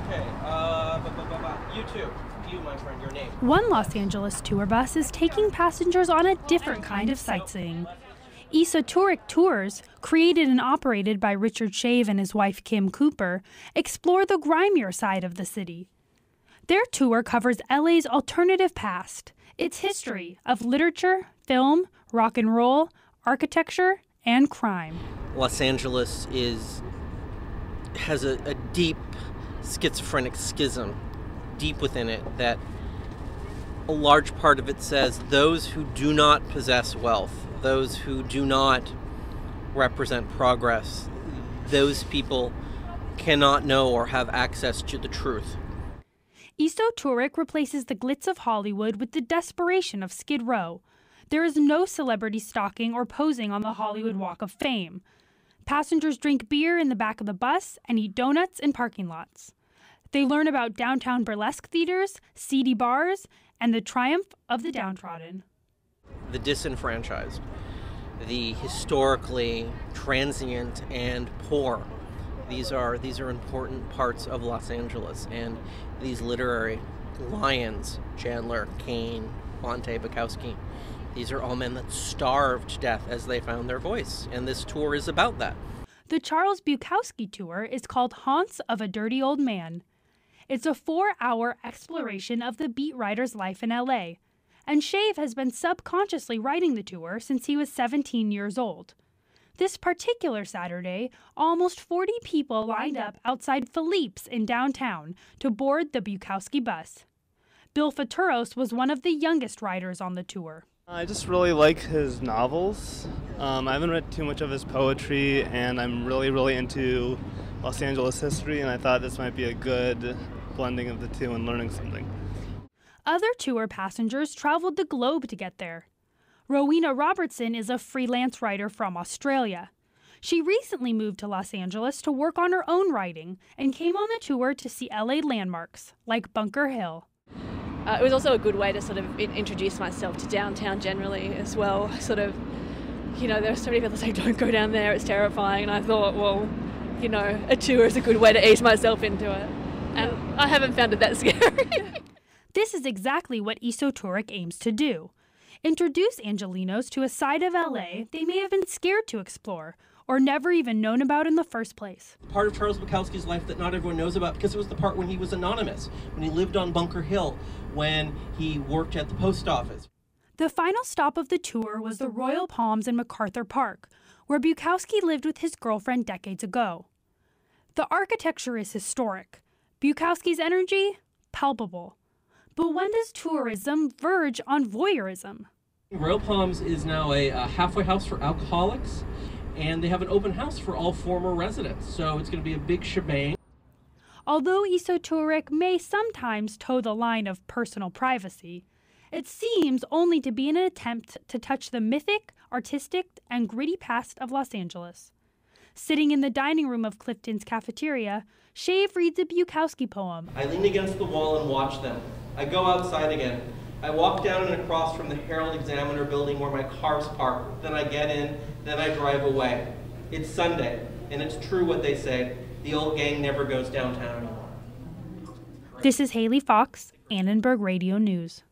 Okay, you too. You, my friend, your name. One Los Angeles tour bus is taking passengers on a different kind of sightseeing. Esotouric Tours, created and operated by Richard Shave and his wife Kim Cooper, explore the grimier side of the city. Their tour covers L.A.'s alternative past, its history of literature, film, rock and roll, architecture, and crime. Los Angeles has a deep schizophrenic schism deep within it that a large part of it says those who do not possess wealth, those who do not represent progress, those people cannot know or have access to the truth. Esotouric replaces the glitz of Hollywood with the desperation of Skid Row. There is no celebrity stalking or posing on the Hollywood Walk of Fame. Passengers drink beer in the back of the bus and eat donuts in parking lots. They learn about downtown burlesque theaters, seedy bars, and the triumph of the downtrodden. The disenfranchised, the historically transient and poor. These are important parts of Los Angeles, and these literary lions, Chandler, Kane, Monte, Bukowski, these are all men that starved to death as they found their voice, and this tour is about that. The Charles Bukowski tour is called Haunts of a Dirty Old Man. It's a 4-hour exploration of the beat writer's life in L.A., and Shave has been subconsciously writing the tour since he was 17 years old. This particular Saturday, almost 40 people lined up outside Philippe's in downtown to board the Bukowski bus. Bill Faturos was one of the youngest writers on the tour. I just really like his novels. I haven't read too much of his poetry, and I'm really into Los Angeles history, and I thought this might be a good blending of the two and learning something. Other tour passengers traveled the globe to get there. Rowena Robertson is a freelance writer from Australia. She recently moved to Los Angeles to work on her own writing and came on the tour to see LA landmarks like Bunker Hill. It was also a good way to sort of introduce myself to downtown generally as well. Sort of, there are so many people that say don't go down there, it's terrifying. And I thought, well, a tour is a good way to ease myself into it. And I haven't found it that scary. This is exactly what Esotouric aims to do. Introduce Angelenos to a side of LA they may have been scared to explore or never even known about in the first place. Part of Charles Bukowski's life that not everyone knows about because it was the part when he was anonymous, when he lived on Bunker Hill, when he worked at the post office. The final stop of the tour was the Royal Palms in MacArthur Park, where Bukowski lived with his girlfriend decades ago. The architecture is historic. Bukowski's energy, palpable. But when does tourism verge on voyeurism? Royal Palms is now a halfway house for alcoholics, and they have an open house for all former residents, so it's going to be a big shebang. Although Esotouric may sometimes toe the line of personal privacy, it seems only to be an attempt to touch the mythic, artistic, and gritty past of Los Angeles. Sitting in the dining room of Clifton's cafeteria, Shave reads a Bukowski poem. I lean against the wall and watch them. I go outside again. I walk down and across from the Herald-Examiner building where my car's parked. Then I get in, then I drive away. It's Sunday, and it's true what they say. The old gang never goes downtown anymore. This is Haley Fox, Annenberg Radio News.